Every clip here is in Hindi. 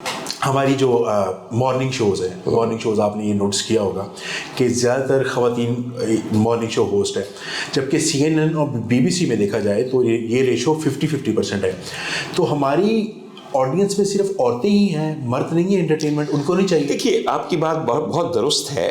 हमारी जो मॉर्निंग शोज़ हैं, मॉर्निंग शोज़ आपने ये नोटिस किया होगा कि ज़्यादातर ख़वातीन मॉर्निंग शो होस्ट है, जबकि CNN और BBC में देखा जाए तो ये रेशो 50-50% है। तो हमारी ऑडियंस में सिर्फ औरतें ही हैं, मर्द नहीं है एंटरटेनमेंट, उनको नहीं चाहिए? देखिए, आपकी बात बहुत दुरुस्त है।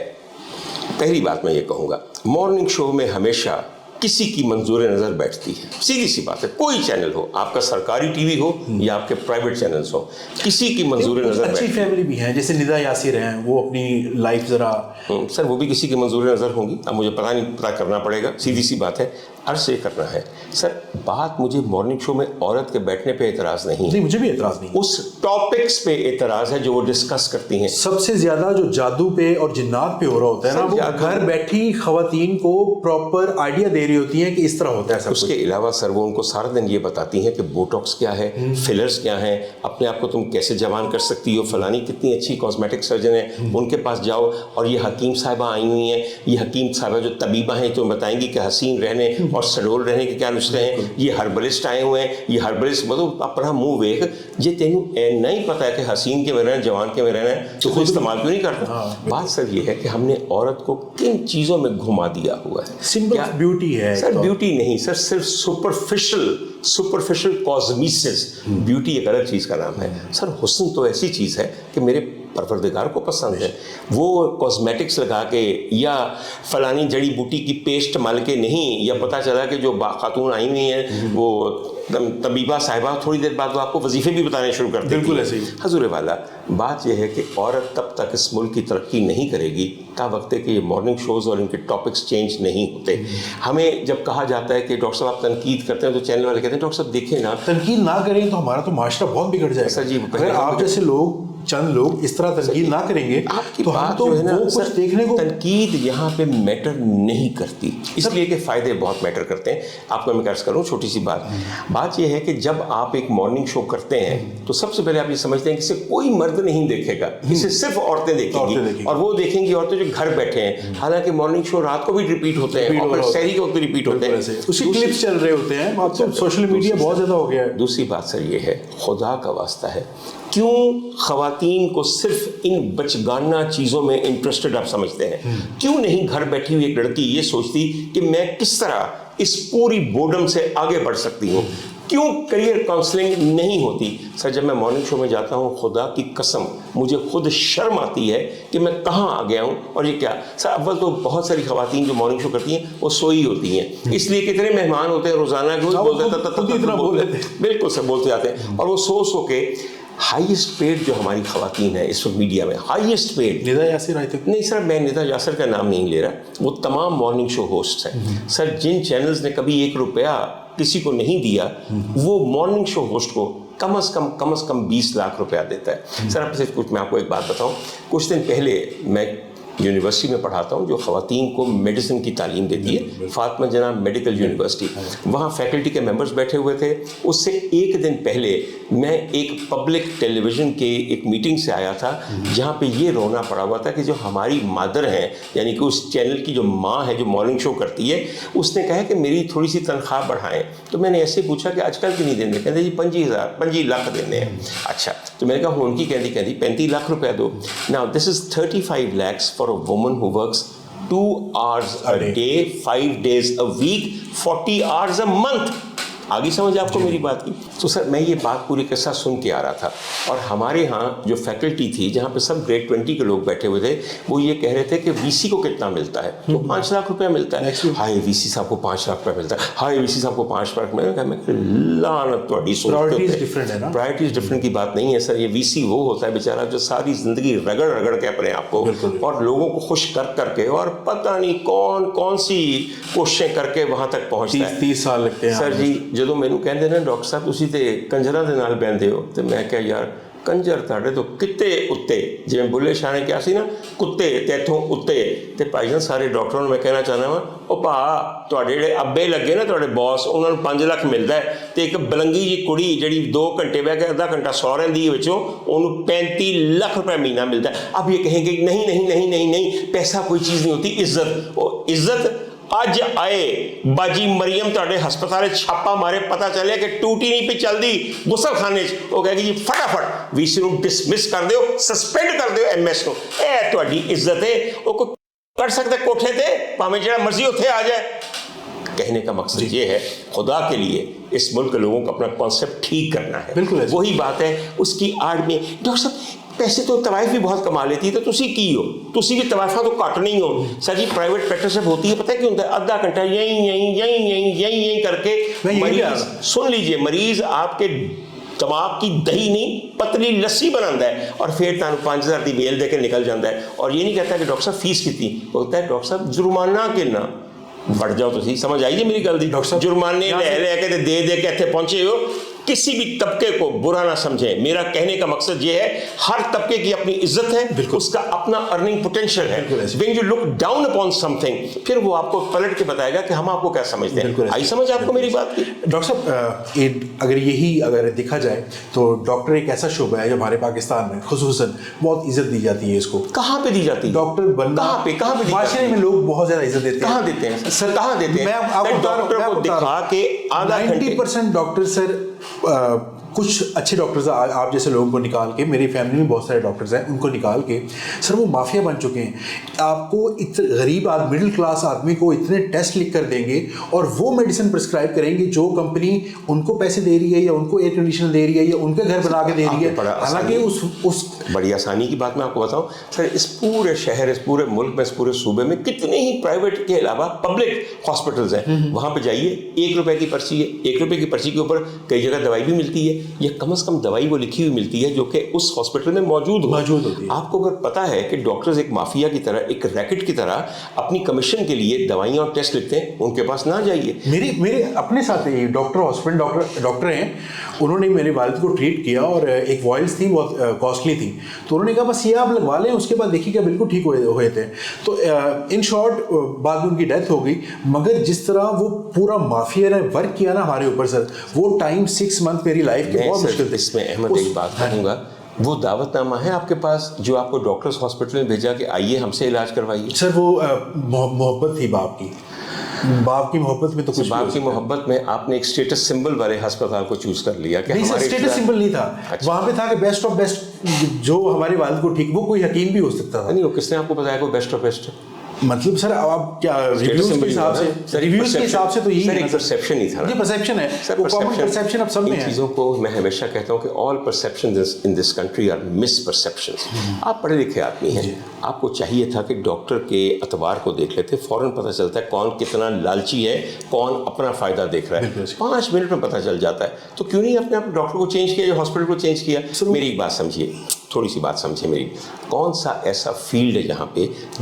पहली बात मैं ये कहूँगा, मॉर्निंग शो में हमेशा किसी की मंजूर नज़र बैठती है, सीधी सी बात है। कोई चैनल हो, आपका सरकारी टीवी हो या आपके प्राइवेट चैनल्स हो, किसी की मंजूर नज़र बैठती है। अच्छी फैमिली भी हैं, जैसे निदा यासिर हैं, वो अपनी लाइफ ज़रा सर वो भी किसी की मंजूर नज़र होंगी। अब मुझे पता करना पड़ेगा, सीधी सी बात है, अर्ज ये करना है। सर बात मुझे मॉर्निंग शो में औरत के बैठने पे एतराज़ नहीं है, मुझे भी एतराज़ नहीं, उस टॉपिक्स पे एतराज़ है जो वो डिस्कस करती हैं। सबसे ज़्यादा जो जादू पे और जिन्नात पे हो रहा होता है ना, वो घर बैठी ख़वातीन को प्रॉपर आइडिया दे रही होती हैं कि इस तरह होता है सब। उसके अलावा सर वो उनको सारा दिन ये बताती हैं कि बोटॉक्स क्या है, फिलर्स क्या हैं, अपने आप को तुम कैसे जवान कर सकती हो, फलानी कितनी अच्छी कॉस्मेटिक सर्जन है, उनके पास जाओ। और ये हकीम साहिबा आई हुई हैं, ये हकीम साहिबा जो तबीबा हैं तो बताएंगी कि हसीन रहने और सडोल रहने के क्या नुस्खे हैं। ये हर्बलिस्ट आए हुए हैं, ये हर्बलिस्ट मतलब अपना मुंह वेख, जे तेनू नहीं पता है कि हसीन के में रहना, जवान के में रहना है, तो खुद इस्तेमाल क्यों नहीं करता? बात सर ये है कि हमने औरत को किन चीज़ों में घुमा दिया हुआ है। सिंपल ब्यूटी है सर, ब्यूटी नहीं सर, सिर्फ सुपरफिशियल कॉस्मेटिक्स। ब्यूटी एक अलग चीज़ का नाम है सर। हुस्न तो ऐसी चीज़ है कि मेरे परवरदिगार को पसंद है। वो कॉस्मेटिक्स लगा के या फलानी जड़ी बूटी की पेस्ट मल के नहीं, या पता चला कि जो खातून आई हुई हैं वो तबीबा साहिबा, थोड़ी देर बाद वो आपको वजीफे भी बताने शुरू कर देती है। बिल्कुल ऐसे ही हजूर वाला। बात यह है कि औरत तब तक इस मुल्क की तरक्की नहीं करेगी ता वक्त है कि ये मॉर्निंग शोज़ और इनके टॉपिक्स चेंज नहीं होते। हमें जब कहा जाता है कि डॉक्टर साहब आप तनकीद करते हैं तो चैनल वाले कहते हैं डॉक्टर साहब देखें ना, तनकीद ना करें तो हमारा तो माशरा बहुत बिगड़ जाएगा। सर जी, अगर आप जैसे लोग, चंद लोग इस तरह तनकीद ना करेंगे तो हम तो है ना, वो कुछ देखने को। तनकीद यहाँ पे मैटर नहीं करती, इसलिए कि फ़ायदे बहुत मैटर करते हैं। आपको मैं अर्ज़ करूँ छोटी सी बात यह है कि जब आप एक मॉर्निंग शो करते हैं तो सबसे पहले आप ये समझते हैं कि इसे कोई मर्द नहीं देखेगा, इसे सिर्फ औरतें देखेंगी, और वो देखेंगी औरतें जो घर बैठे हैं। हालांकि मॉर्निंग शो रात को भी रिपीट होते हैं और शहरी के वक्त रिपीट होते हैं, उसकी क्लिप्स चल रहे होते हैं। अब तो सोशल मीडिया बहुत ज़्यादा हो गया है। दूसरी बात सर ये है, खुदा का वास्ता है, क्यों ख़वातीन को सिर्फ इन बचगाना चीज़ों में इंटरेस्टेड आप समझते हैं? क्यों नहीं घर बैठी हुई एक लड़की ये सोचती कि मैं किस तरह इस पूरी बोर्डम से आगे बढ़ सकती हूँ? क्यों करियर काउंसलिंग नहीं होती? सर जब मैं मॉर्निंग शो में जाता हूँ, खुदा की कसम मुझे खुद शर्म आती है कि मैं कहाँ आ गया हूँ। और ये क्या सर, अव्वल तो बहुत सारी ख़वातीन जो मॉर्निंग शो करती हैं वो सोई होती हैं, इसलिए कितने मेहमान होते हैं रोज़ाना के, बिल्कुल सर बोलते जाते हैं, और वो सो के हाईएस्ट पेड जो हमारी ख़वातीन है इस वक्त मीडिया में, हाईएस्ट पेड निदा यासिर आई थी। नहीं सर, मैं निदा यासिर का नाम नहीं ले रहा, वो तमाम मॉर्निंग शो होस्ट हैं सर। जिन चैनल्स ने कभी 1 रुपया किसी को नहीं दिया, वो मॉर्निंग शो होस्ट को कम से कम 20 लाख रुपया देता है सर। आपसे कुछ मैं आपको एक बात बताऊं, कुछ दिन पहले मैं यूनिवर्सिटी में पढ़ाता हूँ जो ख़वातीन को मेडिसिन की तालीम देती है, फातिमा जना मेडिकल यूनिवर्सिटी। वहाँ फैकल्टी के मेंबर्स बैठे हुए थे। उससे एक दिन पहले मैं एक पब्लिक टेलीविज़न के एक मीटिंग से आया था जहाँ पे ये रोना पड़ा हुआ था कि जो हमारी मदर हैं, यानी कि उस चैनल की जो माँ है जो मॉर्निंग शो करती है, उसने कहा कि मेरी थोड़ी सी तनख्वाह बढ़ाएं। तो मैंने ऐसे पूछा कि आजकल क्यों नहीं देंगे? कहते जी 25 लाख देने हैं। अच्छा, तो मैंने कहा उनकी कहती 35 लाख रुपया दो। Now this is 35 lakhs for a woman who works 2 hours a day, 5 days a week, 40 hours a month. आगे समझ आपको मेरी बात की? तो सर मैं ये बात पूरी के साथ सुन के आ रहा था, और हमारे यहाँ जो फैकल्टी थी जहाँ पे सब ग्रेड 20 के लोग बैठे हुए थे, वो ये कह रहे थे कि वीसी को कितना मिलता है? तो 5 लाख रुपया मिलता है। हाय वीसी साहब को 5 लाख रुपया मिलता है, हाय वीसी साहब को 5 लाख मिलता है। मैं लानत ਤੁਹਾਡੀ सोच डिफरेंट है ना। प्रायोरिटीज डिफरेंट की बात नहीं है सर। ये वीसी वो होता है बेचारा जो सारी जिंदगी रगड़ के अपने आप को और लोगों को खुश कर करके और पता नहीं कौन सी कोशिशें करके वहां तक पहुंचता है। 30 साल लगते हैं सर जी। ਜਦੋਂ ਮੈਨੂੰ ਕਹਿੰਦੇ ਨੇ ਡਾਕਟਰ ਸਾਹਿਬ ਤੁਸੀਂ ਤੇ ਕੰਜਰਾਂ ਦੇ ਨਾਲ ਬਹਿੰਦੇ ਹੋ, ਤੇ ਮੈਂ ਕਿਹਾ ਯਾਰ ਕੰਜਰ ਤੁਹਾਡੇ ਤੋਂ ਕਿਤੇ ਉੱਤੇ, ਜਿਵੇਂ ਬੁੱਲੇ ਸ਼ਾਹ ਨੇ ਕਿਹਾ ਸੀ ਨਾ, ਕੁੱਤੇ ਤੇ ਇੱਥੋਂ ਉੱਤੇ। ਤੇ ਭਾਈ ਜਾਨ ਸਾਰੇ ਡਾਕਟਰਾਂ ਨੂੰ ਮੈਂ ਕਹਿਣਾ ਚਾਹੁੰਦਾ ਵਾਂ, ਉਹ ਭਾ ਤੁਹਾਡੇ ਜਿਹੜੇ ਅੱਬੇ ਲੱਗੇ ਨਾ ਤੁਹਾਡੇ ਬੌਸ, ਉਹਨਾਂ ਨੂੰ 5 ਲੱਖ ਮਿਲਦਾ ਤੇ ਇੱਕ ਬਲੰਗੀ ਜੀ ਕੁੜੀ ਜਿਹੜੀ 2 ਘੰਟੇ ਬਹਿ ਕੇ ਅੱਧਾ ਘੰਟਾ ਸੌ ਰਹਿੰਦੀ ਹੈ ਵਿੱਚੋਂ, ਉਹਨੂੰ 35 ਲੱਖ रुपये महीना मिलता है। अब ये कहेंगे नहीं नहीं नहीं नहीं नहीं, पैसा कोई चीज़ नहीं होती, इज्जत। और इज्जत ਅੱਜ ਆਏ ਬਾਜੀ ਮਰੀਮ ਤੁਹਾਡੇ ਹਸਪਤਾਲ 'ਚ ਛਾਪਾ ਮਾਰੇ, ਪਤਾ ਚੱਲਿਆ ਕਿ ਟੂਟੀ ਨਹੀਂ ਪਈ ਚੱਲਦੀ ਗੁਸਲਖਾਨੇ 'ਚ, ਉਹ ਕਹੇਗੀ ਜੀ ਫਟਾਫਟ ਵੀਸੀ ਨੂੰ ਡਿਸਮਿਸ ਕਰ ਦਿਓ, ਸਸਪੈਂਡ ਕਰ ਦਿਓ ਐਮਐਸ ਨੂੰ। ਇਹ ਤੁਹਾਡੀ ਇੱਜ਼ਤ ਹੈ, ਉਹ ਕੋਈ कर सकते कोठे थे भाਵੇਂ ਜਿਹੜਾ ਮਰਜ਼ੀ ਉੱਥੇ आ जाए। कहने का मकसद ये है, खुदा के लिए इस मुल्क के लोगों को अपना कॉन्सेप्ट ठीक करना है। बिल्कुल वही बात है, उसकी आड़ में डॉक्टर साहब पैसे तो तवाइफ भी बहुत कमा लेती है, तो तुसी की हो, तुसी भी तवाइफा तो घट नहीं हो। सर जी प्राइवेट प्रैक्टिस होती है, पता है क्यों होता है? आधा घंटा यहीं करके मरीज, सुन लीजिए, मरीज आपके दिमाग की दही नहीं पतली लस्सी बनाता है और फिर तुहानू 5000 की मेल दे के निकल जाता है और ये नहीं कहता कि डॉक्टर साहब फीस कितनी, बोलता है डॉक्टर साहब जुर्माना कितना। बढ़ जाओ तुसी, समझ आई है मेरी गल दी? डॉक्टर साहब जुर्माने ले के दे के इत्थे पहुंचे हो। किसी भी तबके को बुरा ना समझें, मेरा कहने का मकसद ये है हर तबके की अपनी इज्जत है, उसका अपना अर्निंग पोटेंशियल है। When you look down upon something, फिर वो आपको पलट के बताएगा कि हम आपको क्या समझते हैं। आई समझ आपको मेरी बात की? डॉक्टर साहब अगर देखा जाए तो डॉक्टर एक ऐसा शुबा है जो हमारे पाकिस्तान में खुसूसन बहुत इज्जत दी जाती है इसको। कहाँ पे दी जाती है? डॉक्टर बनना कहाँ पे माशरे में लोग बहुत ज्यादा इज्जत देते हैं। कहाँ देते हैं सर? कहाँ देते हैं? मैं आपको डॉक्टर को दिखा के आधा 90% डॉक्टर सर कुछ अच्छे डॉक्टर्स आप जैसे लोगों को निकाल के, मेरी फैमिली में बहुत सारे डॉक्टर्स हैं, उनको निकाल के सर वो माफिया बन चुके हैं। आपको इतने गरीब मिडिल क्लास आदमी को इतने टेस्ट लिख कर देंगे और वो मेडिसिन प्रिस्क्राइब करेंगे जो कंपनी उनको पैसे दे रही है या उनको एयर कंडीशनर दे रही है या उनके घर बना के दे रही है। हालांकि उस बड़ी आसानी की बात मैं आपको बताऊं सर, इस पूरे शहर, इस पूरे मुल्क में, इस पूरे सूबे में कितने ही प्राइवेट के अलावा पब्लिक हॉस्पिटल्स हैं। वहां पे जाइए, 1 रुपए की पर्ची है, 1 रुपए की पर्ची के ऊपर कई जगह दवाई भी मिलती है, या कम से कम दवाई वो लिखी हुई मिलती है जो कि उस हॉस्पिटल में मौजूद होती है। आपको अगर पता है कि डॉक्टर्स एक माफिया की तरह, एक रैकेट की तरह अपनी कमीशन के लिए दवाइयां और टेस्ट लिखते हैं, उनके पास ना जाइए। मेरे अपने साथ डॉक्टर हॉस्पिटल डॉक्टर हैं, उन्होंने मेरे वालिद को ट्रीट किया और एक वॉइल्स थी बहुत कॉस्टली थी, तो उन्होंने कहा बस ये आप लगवा लें, उसके बाद देखिए क्या बिल्कुल ठीक हुए थे। तो इन शॉर्ट बाद में उनकी डेथ हो गई। मगर जिस तरह वो पूरा माफिया ने वर्क किया ना हमारे ऊपर सर, वो टाइम 6 मंथ मेरी लाइफ के बहुत मुश्किल थे। इसमें अहमद एक बात कहूँगा, वो दावतनामा है आपके पास जो आपको डॉक्टर्स हॉस्पिटल में भेजा कि आइए हमसे इलाज करवाइए? सर वो मोहब्बत थी बाप की मोहब्बत में तो कुछ बाप की मोहब्बत में आपने एक स्टेटस सिंबल वाले अस्पताल को चूज कर लिया कि नहीं सर, स्टेटस सिंबल नहीं था। अच्छा। वहां पे था कि बेस्ट ऑफ बेस्ट जो हमारे वालिद को ठीक, वो कोई हकीम भी हो सकता था। नहीं, वो किसने आपको बताया को बेस्ट ऑफ बेस्ट? मतलब सर आप क्या रिव्यूज के हिसाब से तो यही परसेप्शन ही था। ये परसेप्शन है, वो कॉमन परसेप्शन अब सब में है। चीज़ों को मैं हमेशा कहता हूँ कि all perceptions in this country are misperceptions. आप पढ़े लिखे आदमी हैं, आपको चाहिए था कि डॉक्टर के अतबार को देख लेते, फौरन पता चलता है कौन कितना लालची है, कौन अपना फ़ायदा देख रहा है, 5 मिनट में पता चल जाता है। तो क्यों नहीं अपने आप डॉक्टर को चेंज किया, हॉस्पिटल को चेंज किया? मेरी एक बात समझिए, थोड़ी सी बात समझिए मेरी। कौन सा ऐसा फील्ड है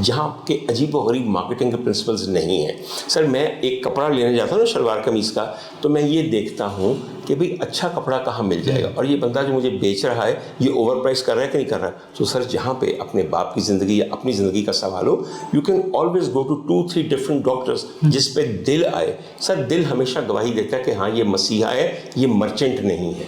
जहाँ के अजीबोगरीब मार्केटिंग के प्रिंसिपल्स नहीं हैं? सर मैं एक कपड़ा लेने जाता हूँ ना शलवार कमीज़ का, तो मैं ये देखता हूँ कि भाई अच्छा कपड़ा कहाँ मिल जाएगा और ये बंदा जो मुझे बेच रहा है ये ओवर प्राइस कर रहा है कि नहीं कर रहा है। तो सर जहाँ पे अपने बाप की ज़िंदगी या अपनी ज़िंदगी का सवाल हो, you can always go to 2-3 different doctors जिस पे दिल आए। सर दिल हमेशा गवाही देता है कि हाँ ये मसीहा है, ये मर्चेंट नहीं है।